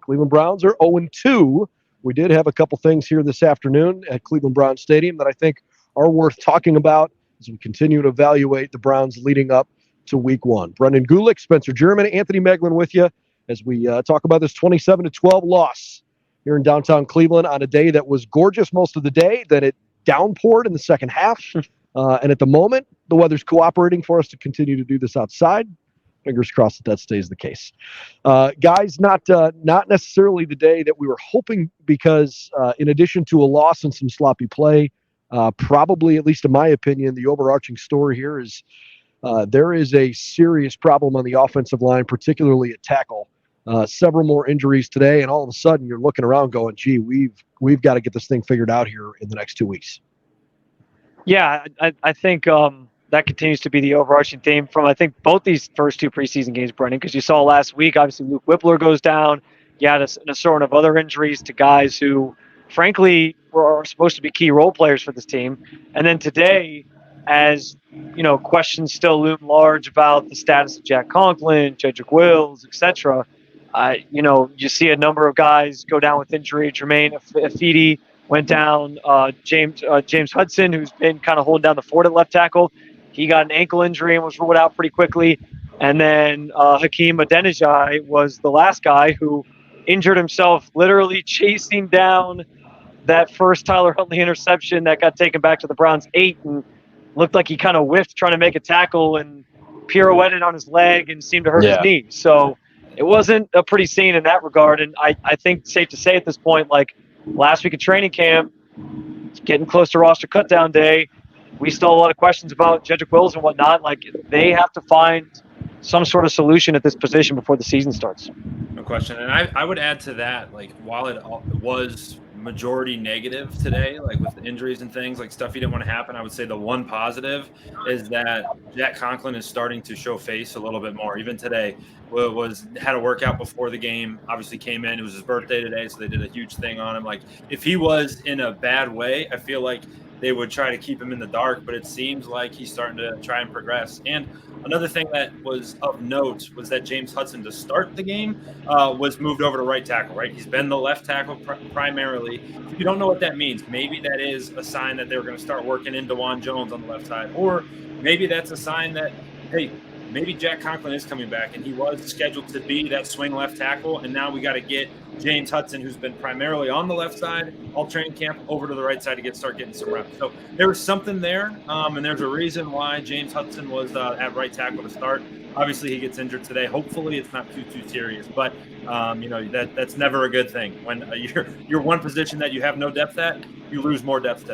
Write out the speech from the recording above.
Cleveland Browns are 0-2. We did have a couple things here this afternoon at Cleveland Browns Stadium that I think are worth talking about as we continue to evaluate the Browns leading up to week one. Brendan Gulick, Spencer German, Anthony Meglin with you as we talk about this 27-12 loss here in downtown Cleveland on a day that was gorgeous most of the day, then it downpoured in the second half. And at the moment, the weather's cooperating for us to continue to do this outside. Fingers crossed that stays the case. Guys, not necessarily the day that we were hoping because in addition to a loss and some sloppy play, probably, at least in my opinion, the overarching story here is there is a serious problem on the offensive line, particularly at tackle. Several more injuries today, and all of a sudden you're looking around going, gee, we've got to get this thing figured out here in the next 2 weeks. Yeah, I think that continues to be the overarching theme from, I think, both these first two preseason games, Brendan, because you saw last week, obviously, Luke Whippler goes down. You had an assortment of other injuries to guys who, frankly, were supposed to be key role players for this team. And then today, as, questions still loom large about the status of Jack Conklin, Jedrick Wills, etc., you see a number of guys go down with injury. Jermaine Afidi went down. James Hudson, who's been kind of holding down the fort at left tackle, he got an ankle injury and was ruled out pretty quickly. And then Hakeem Adeniji was the last guy who injured himself literally chasing down that first Tyler Huntley interception that got taken back to the Browns 8 and looked like he kind of whiffed trying to make a tackle and pirouetted on his leg and seemed to hurt his knee. So it wasn't a pretty scene in that regard. And I think it's safe to say at this point, like last week of training camp, it's getting close to roster cutdown day. We still have a lot of questions about Jedrick Wills and whatnot. Like, they have to find some sort of solution at this position before the season starts. No question. And I would add to that, like, while it was majority negative today, like with the injuries and things, like stuff you didn't want to happen, I would say the one positive is that Jack Conklin is starting to show face a little bit more. Even today, had a workout before the game, obviously came in. It was his birthday today, so they did a huge thing on him. Like, if he was in a bad way, I feel like they would try to keep him in the dark, but it seems like he's starting to try and progress. And another thing that was of note was that James Hudson, to start the game, was moved over to right tackle, right? He's been the left tackle primarily. If you don't know what that means, maybe that is a sign that they're going to start working in DeJuan Jones on the left side. Or maybe that's a sign that, hey, maybe Jack Conklin is coming back, and he was scheduled to be that swing left tackle, and now we got to get James Hudson, who's been primarily on the left side all training camp, over to the right side to start getting some reps. So there was something there, and there's a reason why James Hudson was at right tackle to start. Obviously, he gets injured today. Hopefully, it's not too serious, but that's never a good thing. When you're one position that you have no depth at, you lose more depth